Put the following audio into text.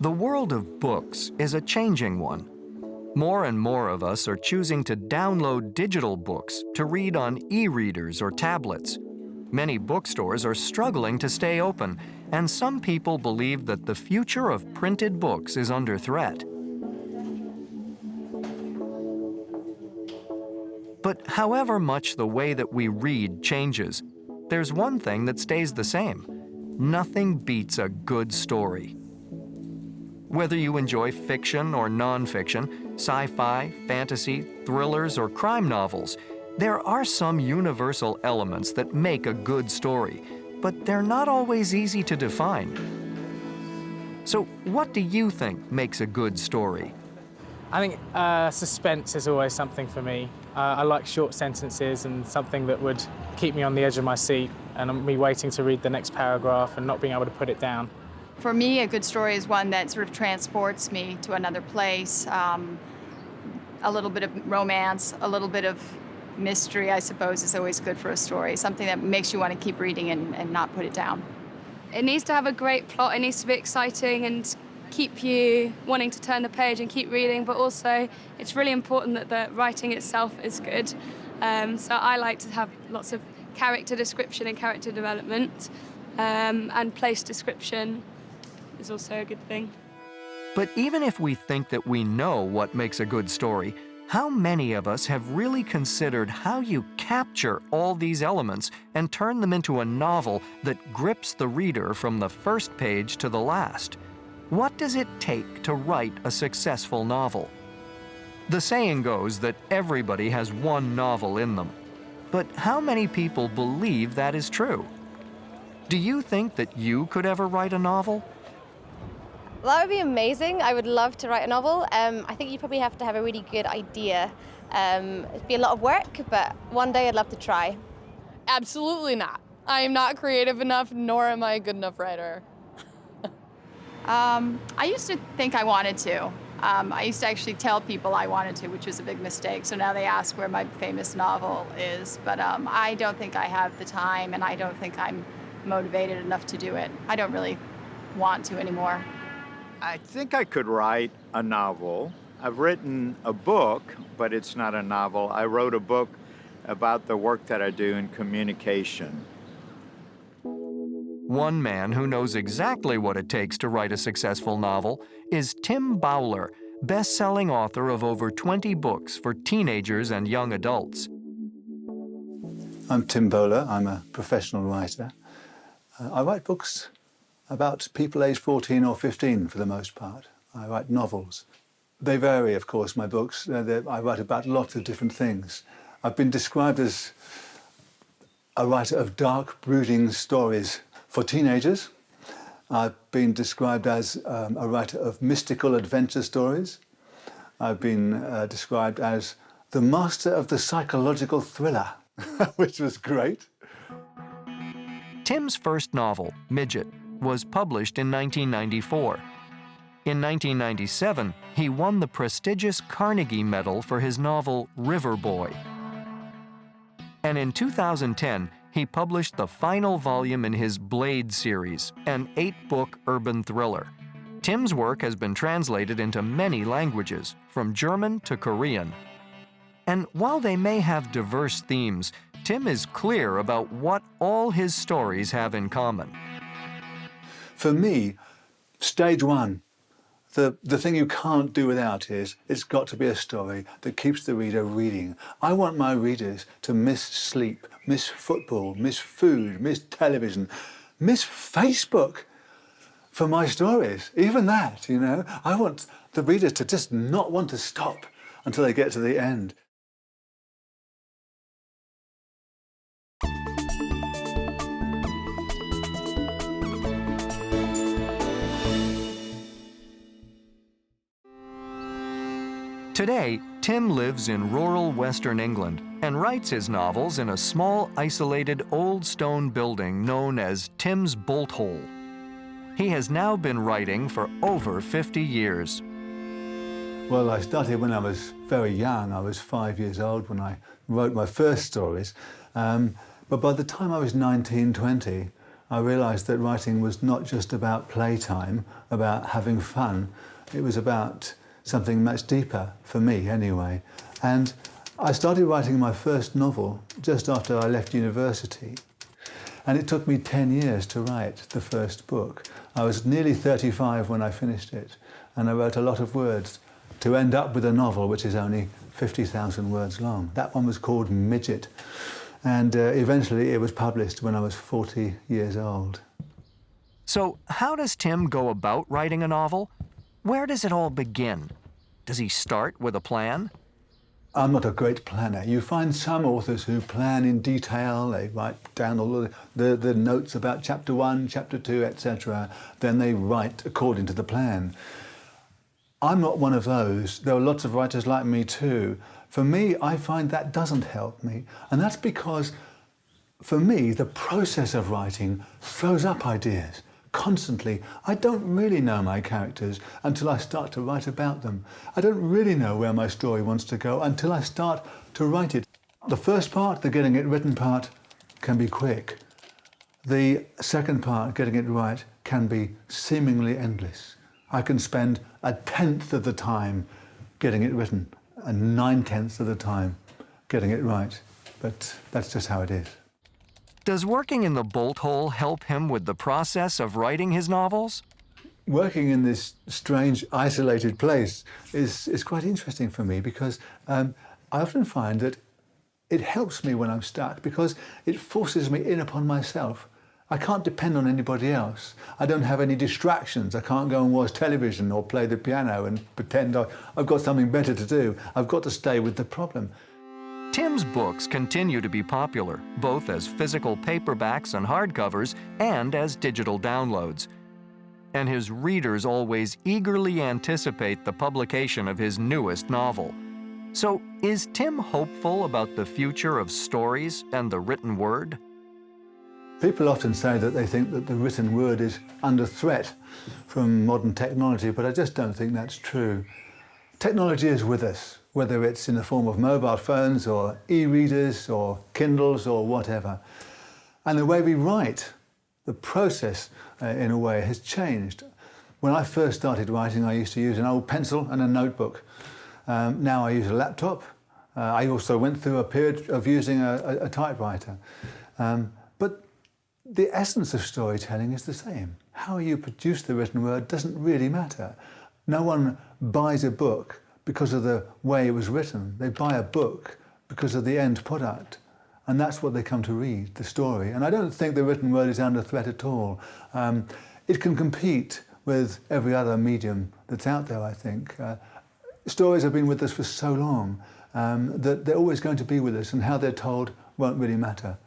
The world of books is a changing one. More and more of us are choosing to download digital books to read on e-readers or tablets. Many bookstores are struggling to stay open, and some people believe that the future of printed books is under threat. But however much the way that we read changes, there's one thing that stays the same. Nothing beats a good story. Whether you enjoy fiction or nonfiction, sci-fi, fantasy, thrillers, or crime novels, there are some universal elements that make a good story, but they're not always easy to define. So what do you think makes a good story? I think suspense is always something for me. I like short sentences and something that would keep me on the edge of my seat and me waiting to read the next paragraph and not being able to put it down. For me, a good story is one that sort of transports me to another place. A little bit of romance, a little bit of mystery, I suppose, is always good for a story. Something that makes you want to keep reading and not put it down. It needs to have a great plot. It needs to be exciting and keep you wanting to turn the page and keep reading, but also it's really important that the writing itself is good. So I like to have lots of character description and character development, and place description is also a good thing. But even if we think that we know what makes a good story, how many of us have really considered how you capture all these elements and turn them into a novel that grips the reader from the first page to the last? What does it take to write a successful novel? The saying goes that everybody has one novel in them. But how many people believe that is true? Do you think that you could ever write a novel? Well, that would be amazing. I would love to write a novel. I think you probably have to have a really good idea. It'd be a lot of work, but one day I'd love to try. Absolutely not. I am not creative enough, nor am I a good enough writer. I used to think I wanted to. I used to actually tell people I wanted to, which was a big mistake. So now they ask where my famous novel is. But I don't think I have the time, and I don't think I'm motivated enough to do it. I don't really want to anymore. I think I could write a novel. I've written a book, but it's not a novel. I wrote a book about the work that I do in communication. One man who knows exactly what it takes to write a successful novel is Tim Bowler, best-selling author of over 20 books for teenagers and young adults. I'm Tim Bowler. I'm a professional writer. I write books about people aged 14 or 15 for the most part. I write novels. They vary, of course, my books. I write about lots of different things. I've been described as a writer of dark, brooding stories for teenagers. I've been described as a writer of mystical adventure stories. I've been described as the master of the psychological thriller, which was great. Tim's first novel, Midget, was published in 1994. In 1997, he won the prestigious Carnegie Medal for his novel River Boy. And in 2010, he published the final volume in his Blade series, an 8-book urban thriller. Tim's work has been translated into many languages, from German to Korean. And while they may have diverse themes, Tim is clear about what all his stories have in common. For me, stage one, the thing you can't do without is it's got to be a story that keeps the reader reading. I want my readers to miss sleep, miss football, miss food, miss television, miss Facebook for my stories. Even that, you know. I want the reader to just not want to stop until they get to the end. Today, Tim lives in rural Western England and writes his novels in a small, isolated, old stone building known as Tim's Bolt Hole. He has now been writing for over 50 years. Well, I started when I was very young. I was 5 years old when I wrote my first stories. But by the time I was 19, 20, I realised that writing was not just about playtime, about having fun. It was about something much deeper, for me anyway. And I started writing my first novel just after I left university. And it took me 10 years to write the first book. I was nearly 35 when I finished it, and I wrote a lot of words to end up with a novel which is only 50,000 words long. That one was called Midget, and eventually it was published when I was 40 years old. So how does Tim go about writing a novel? Where does it all begin? Does he start with a plan? I'm not a great planner. You find some authors who plan in detail. They write down all the notes about chapter 1, chapter 2, etc. Then they write according to the plan. I'm not one of those. There are lots of writers like me too. For me, I find that doesn't help me. And that's because, for me, the process of writing throws up ideas constantly. I don't really know my characters until I start to write about them. I don't really know where my story wants to go until I start to write it. The first part, the getting it written part, can be quick. The second part, getting it right, can be seemingly endless. I can spend 1/10 of the time getting it written and 9/10 of the time getting it right. But that's just how it is. Does working in the bolt hole help him with the process of writing his novels? Working in this strange, isolated place is quite interesting for me because I often find that it helps me when I'm stuck because it forces me in upon myself. I can't depend on anybody else. I don't have any distractions. I can't go and watch television or play the piano and pretend I've got something better to do. I've got to stay with the problem. Tim's books continue to be popular, both as physical paperbacks and hardcovers and as digital downloads. And his readers always eagerly anticipate the publication of his newest novel. So, is Tim hopeful about the future of stories and the written word? People often say that they think that the written word is under threat from modern technology, but I just don't think that's true. Technology is with us, whether it's in the form of mobile phones or e-readers or Kindles or whatever. And the way we write, the process, in a way, has changed. When I first started writing, I used to use an old pencil and a notebook. Now I use a laptop. I also went through a period of using a typewriter. But the essence of storytelling is the same. How you produce the written word doesn't really matter. No one buys a book because of the way it was written. They buy a book because of the end product. And that's what they come to read, the story. And I don't think the written word is under threat at all. It can compete with every other medium that's out there, I think. Stories have been with us for so long that they're always going to be with us, and how they're told won't really matter.